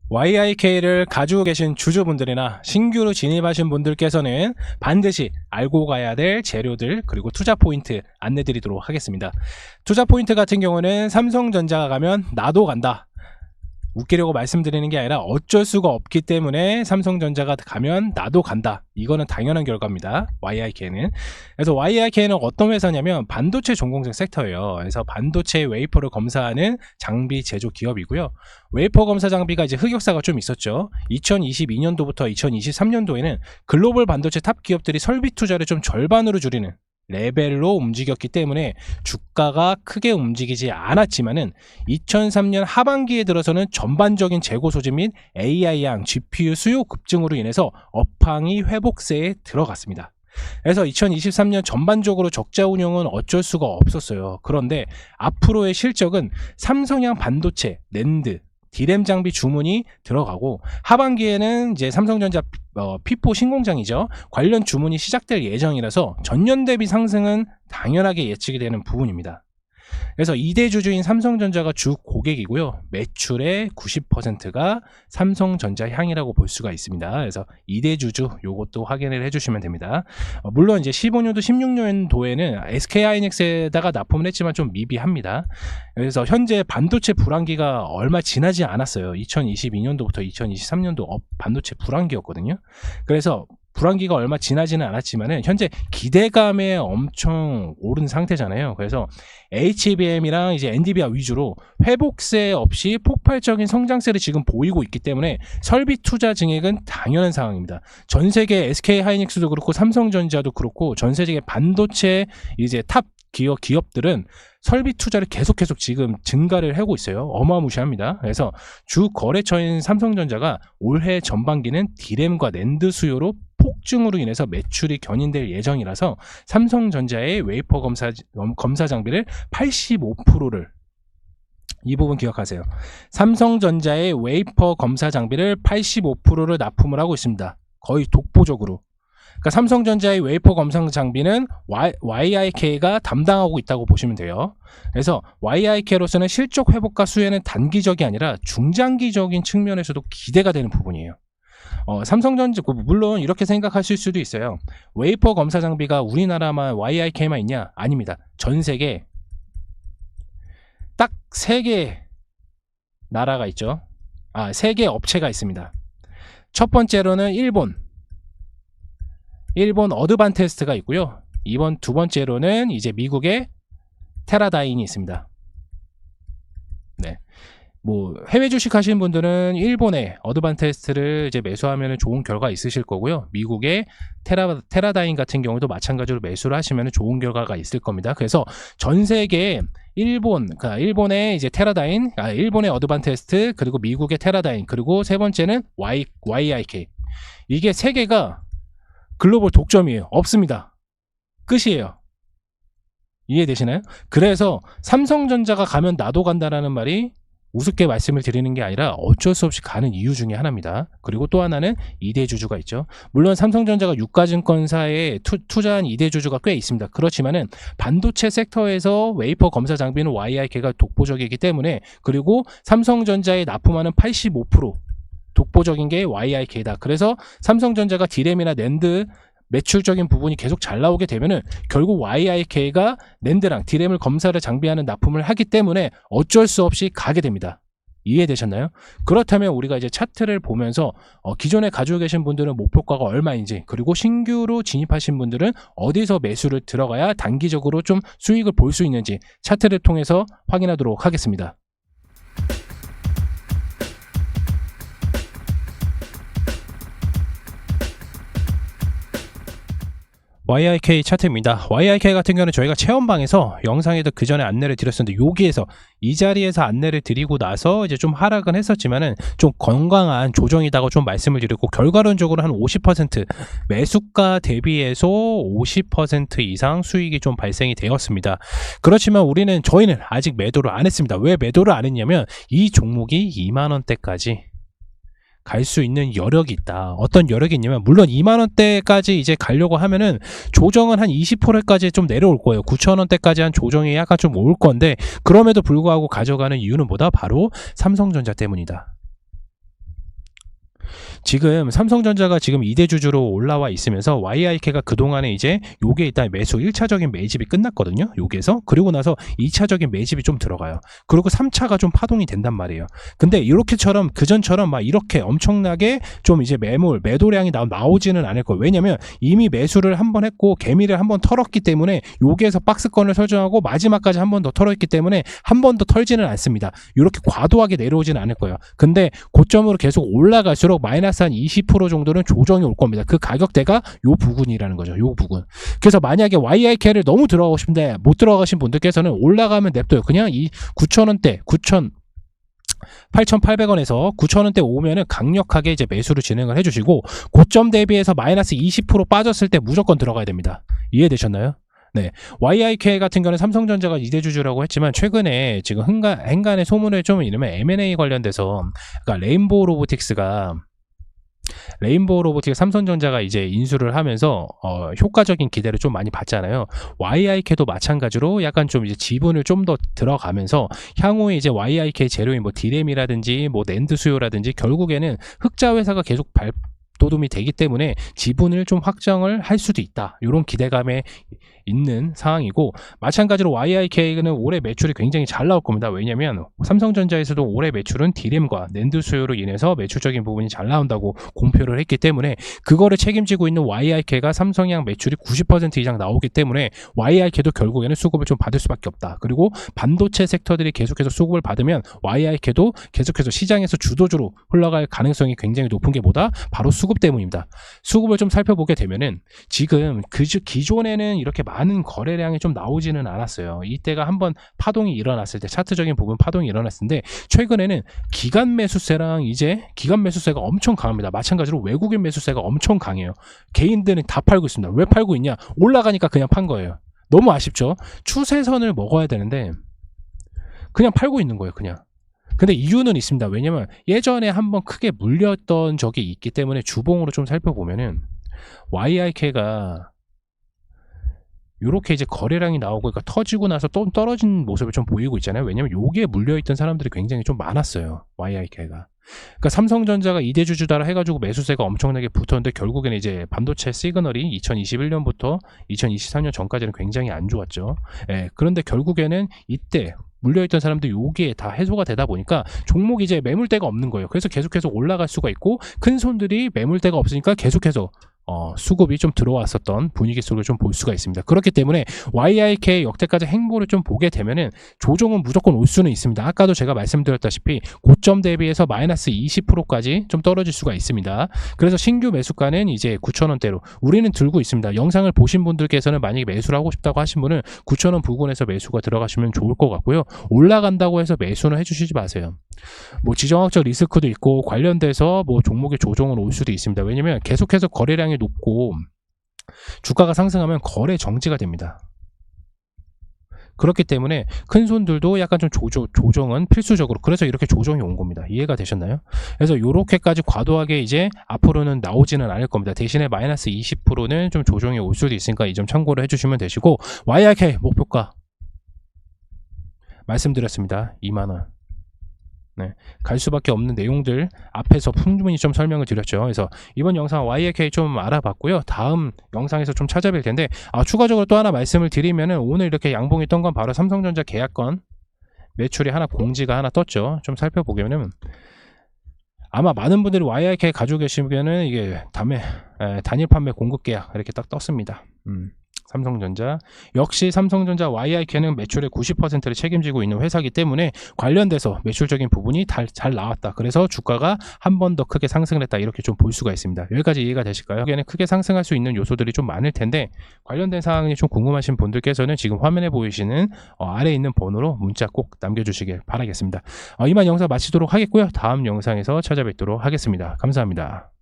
YIK를 가지고 계신 주주분들이나 신규로 진입하신 분들께서는 반드시 알고 가야 될 재료들 그리고 투자 포인트 안내 드리도록 하겠습니다. 투자 포인트 같은 경우는 삼성전자가 가면 나도 간다. 웃기려고 말씀드리는 게 아니라 어쩔 수가 없기 때문에 삼성전자가 가면 나도 간다. 이거는 당연한 결과입니다. YIK는. 그래서 YIK는 어떤 회사냐면 반도체 전공생 섹터예요. 그래서 반도체 웨이퍼를 검사하는 장비 제조 기업이고요. 웨이퍼 검사 장비가 이제 흑역사가 좀 있었죠. 2022년도부터 2023년도에는 글로벌 반도체 탑 기업들이 설비 투자를 좀 절반으로 줄이는 레벨로 움직였기 때문에 주가가 크게 움직이지 않았지만은 2003년 하반기에 들어서는 전반적인 재고 소진 및 AI양 GPU 수요 급증으로 인해서 업황이 회복세에 들어갔습니다. 그래서 2023년 전반적으로 적자 운영은 어쩔 수가 없었어요. 그런데 앞으로의 실적은 삼성향 반도체, 낸드, D램 장비 주문이 들어가고 하반기에는 이제 삼성전자 P4 신공장이죠. 관련 주문이 시작될 예정이라서 전년 대비 상승은 당연하게 예측이 되는 부분입니다. 그래서 2대 주주인 삼성전자가 주 고객이고요. 매출의 90%가 삼성전자 향이라고 볼 수가 있습니다. 그래서 2대 주주 요것도 확인을 해주시면 됩니다. 물론 이제 15년도 16년도에는 SK하이닉스에다가 납품을 했지만 좀 미비합니다. 그래서 현재 반도체 불황기가 얼마 지나지 않았어요. 2022년도부터 2023년도 반도체 불황기였거든요. 그래서 불황기가 얼마 지나지는 않았지만은 현재 기대감에 엄청 오른 상태잖아요. 그래서 HBM이랑 이제 엔비디아 위주로 회복세 없이 폭발적인 성장세를 지금 보이고 있기 때문에 설비 투자 증액은 당연한 상황입니다. 전 세계 SK하이닉스도 그렇고 삼성전자도 그렇고 전 세계 반도체 이제 탑 기업들은 설비 투자를 계속 지금 증가를 하고 있어요. 어마무시합니다. 그래서 주 거래처인 삼성전자가 올해 전반기는 D램과 낸드 수요로 폭증으로 인해서 매출이 견인될 예정이라서 삼성전자의 웨이퍼 검사 장비를 85%를 이 부분 기억하세요. 삼성전자의 웨이퍼 검사 장비를 85%를 납품을 하고 있습니다. 거의 독보적으로. 그러니까 삼성전자의 웨이퍼 검사 장비는 YIK가 담당하고 있다고 보시면 돼요. 그래서 YIK로서는 실적 회복과 수혜는 단기적이 아니라 중장기적인 측면에서도 기대가 되는 부분이에요. 삼성전자 물론 이렇게 생각하실 수도 있어요. 웨이퍼 검사 장비가 우리나라만 YIK만 있냐? 아닙니다. 전 세계 딱 3개 나라가 있죠. 3개 업체가 있습니다. 첫 번째로는 일본 어드반테스트가 있고요. 두 번째로는 이제 미국의 테라다인이 있습니다. 네. 해외 주식 하시는 분들은 일본의 어드반테스트를 이제 매수하면 좋은 결과 있으실 거고요. 미국의 테라다인 같은 경우도 마찬가지로 매수를 하시면 좋은 결과가 있을 겁니다. 그래서 전 세계 일본의 이제 테라다인, 일본의 어드반테스트, 그리고 미국의 테라다인, 그리고 세 번째는 YIK. 이게 3개가 글로벌 독점이에요. 없습니다. 끝이에요. 이해되시나요? 그래서 삼성전자가 가면 나도 간다라는 말이 우습게 말씀을 드리는 게 아니라 어쩔 수 없이 가는 이유 중에 하나입니다. 그리고 또 하나는 2대 주주가 있죠. 물론 삼성전자가 유가증권사에 투자한 2대 주주가 꽤 있습니다. 그렇지만은 반도체 섹터에서 웨이퍼 검사 장비는 YIK가 독보적이기 때문에, 그리고 삼성전자에 납품하는 85% 독보적인 게 YIK다. 그래서 삼성전자가 D램이나 낸드 매출적인 부분이 계속 잘 나오게 되면은 결국 YIK가 낸드랑 D램을 검사를 장비하는 납품을 하기 때문에 어쩔 수 없이 가게 됩니다. 이해되셨나요? 그렇다면 우리가 이제 차트를 보면서 기존에 가지고 계신 분들은 목표가가 얼마인지, 그리고 신규로 진입하신 분들은 어디서 매수를 들어가야 단기적으로 좀 수익을 볼 수 있는지 차트를 통해서 확인하도록 하겠습니다. YIK 차트입니다. YIK 같은 경우는 저희가 체험방에서 영상에도 그 전에 안내를 드렸었는데, 여기에서 이 자리에서 안내를 드리고 나서 이제 좀 하락은 했었지만은 좀 건강한 조정이다고 좀 말씀을 드렸고, 결과론적으로 한 50% 매수가 대비해서 50% 이상 수익이 좀 발생이 되었습니다. 그렇지만 저희는 아직 매도를 안 했습니다. 왜 매도를 안 했냐면 이 종목이 2만원대까지 갈 수 있는 여력이 있다. 어떤 여력이 있냐면, 물론 2만원대까지 이제 가려고 하면은 조정은 한 20%까지 좀 내려올 거예요. 9천원대까지 한 조정이 약간 좀 올 건데, 그럼에도 불구하고 가져가는 이유는 뭐다? 바로 삼성전자 때문이다. 지금 삼성전자가 지금 2대 주주로 올라와 있으면서 YIK가 그동안에 이제 요게 일단 매수 1차적인 매집이 끝났거든요. 요게서. 그리고 나서 2차적인 매집이 좀 들어가요. 그리고 3차가 좀 파동이 된단 말이에요. 근데 이렇게처럼 그전처럼 막 이렇게 엄청나게 좀 이제 매도량이 나오지는 않을 거예요. 왜냐면 이미 매수를 한번 했고 개미를 한번 털었기 때문에 여기에서 박스권을 설정하고 마지막까지 한 번 더 털었기 때문에 한 번 더 털지는 않습니다. 이렇게 과도하게 내려오지는 않을 거예요. 근데 고점으로 계속 올라갈수록 마이너스 한 20% 정도는 조정이 올 겁니다. 그 가격대가 요 부근이라는 거죠. 요 부근. 그래서 만약에 YIK를 너무 들어가고 싶은데 못 들어가신 분들께서는 올라가면 냅둬요. 그냥 이 9,000원대 8,800원에서 9,000원대 오면은 강력하게 이제 매수를 진행을 해주시고 고점 대비해서 마이너스 20% 빠졌을 때 무조건 들어가야 됩니다. 이해되셨나요? 네, YIK 같은 경우는 삼성전자가 2대 주주라고 했지만 최근에 지금 행간의 소문을 좀 이르면 M&A 관련돼서 그러니까 레인보우 로보틱스 삼성전자가 이제 인수를 하면서 효과적인 기대를 좀 많이 받잖아요. YIK도 마찬가지로 약간 좀 이제 지분을 좀 더 들어가면서 향후에 이제 YIK 재료인 뭐 디램이라든지 뭐 낸드 수요라든지 결국에는 흑자 회사가 계속 도움이 되기 때문에 지분을 좀 확정을 할 수도 있다. 이런 기대감에 있는 상황이고 마찬가지로 YIK는 올해 매출이 굉장히 잘 나올 겁니다. 왜냐하면 삼성전자에서도 올해 매출은 디램과 낸드 수요로 인해서 매출적인 부분이 잘 나온다고 공표를 했기 때문에 그거를 책임지고 있는 YIK가 삼성향 매출이 90% 이상 나오기 때문에 YIK도 결국에는 수급을 좀 받을 수밖에 없다. 그리고 반도체 섹터들이 계속해서 수급을 받으면 YIK도 계속해서 시장에서 주도주로 흘러갈 가능성이 굉장히 높은 게 뭐다? 바로 수급 때문입니다. 수급을 좀 살펴보게 되면은 지금 기존에는 이렇게 많은 거래량이 좀 나오지는 않았어요. 이때가 한번 파동이 일어났을 때 차트적인 부분 파동이 일어났을 때 최근에는 기관 매수세랑 이제 기관 매수세가 엄청 강합니다. 마찬가지로 외국인 매수세가 엄청 강해요. 개인들은 다 팔고 있습니다. 왜 팔고 있냐? 올라가니까 그냥 판 거예요. 너무 아쉽죠? 추세선을 먹어야 되는데 그냥 팔고 있는 거예요. 그냥. 근데 이유는 있습니다. 왜냐면 예전에 한번 크게 물렸던 적이 있기 때문에 주봉으로 좀 살펴보면은 YIK가 요렇게 이제 거래량이 나오고 그러니까 터지고 나서 또 떨어진 모습을 좀 보이고 있잖아요. 왜냐면 여기에 물려있던 사람들이 굉장히 좀 많았어요. YIK가. 그러니까 삼성전자가 2대 주주다라 해가지고 매수세가 엄청나게 붙었는데 결국에는 이제 반도체 시그널이 2021년부터 2023년 전까지는 굉장히 안 좋았죠. 예, 그런데 결국에는 이때 물려있던 사람들이 여기에 다 해소가 되다 보니까 종목이 이제 매물대가 없는 거예요. 그래서 계속해서 올라갈 수가 있고 큰 손들이 매물대가 없으니까 계속해서 수급이 좀 들어왔었던 분위기 속을 좀 볼 수가 있습니다. 그렇기 때문에 YIK의 역대까지 행보를 좀 보게 되면은 조정은 무조건 올 수는 있습니다. 아까도 제가 말씀드렸다시피 고점 대비해서 마이너스 20%까지 좀 떨어질 수가 있습니다. 그래서 신규 매수가는 이제 9,000원대로 우리는 들고 있습니다. 영상을 보신 분들께서는 만약에 매수를 하고 싶다고 하신 분은 9,000원 부근에서 매수가 들어가시면 좋을 것 같고요. 올라간다고 해서 매수는 해주시지 마세요. 뭐 지정학적 리스크도 있고 관련돼서 뭐 종목의 조정은 올 수도 있습니다. 왜냐면 계속해서 거래량이 높고 주가가 상승하면 거래 정지가 됩니다. 그렇기 때문에 큰 손들도 약간 좀 조정은 필수적으로 그래서 이렇게 조정이 온 겁니다. 이해가 되셨나요? 그래서 이렇게까지 과도하게 이제 앞으로는 나오지는 않을 겁니다. 대신에 마이너스 20%는 좀 조정이 올 수도 있으니까 이 점 참고를 해주시면 되시고 YIK 목표가 말씀드렸습니다. 2만원. 네, 갈 수밖에 없는 내용들 앞에서 충분히 좀 설명을 드렸죠. 그래서 이번 영상 YIK 좀 알아봤고요. 다음 영상에서 좀 찾아뵐 텐데 추가적으로 또 하나 말씀을 드리면은 오늘 이렇게 양봉이 떤 건 바로 삼성전자 계약건 매출이 하나 공지가 하나 떴죠. 좀 살펴보면은 아마 많은 분들이 YIK 가지고 계시면은 이게 다음에 단일 판매 공급 계약 이렇게 딱 떴습니다. 삼성전자 역시 삼성전자 YIK는 매출의 90%를 책임지고 있는 회사이기 때문에 관련돼서 매출적인 부분이 잘 나왔다. 그래서 주가가 한 번 더 크게 상승을 했다. 이렇게 좀 볼 수가 있습니다. 여기까지 이해가 되실까요? 여기에는 크게 상승할 수 있는 요소들이 좀 많을 텐데 관련된 사항이 좀 궁금하신 분들께서는 지금 화면에 보이시는 아래에 있는 번호로 문자 꼭 남겨주시길 바라겠습니다. 이만 영상 마치도록 하겠고요. 다음 영상에서 찾아뵙도록 하겠습니다. 감사합니다.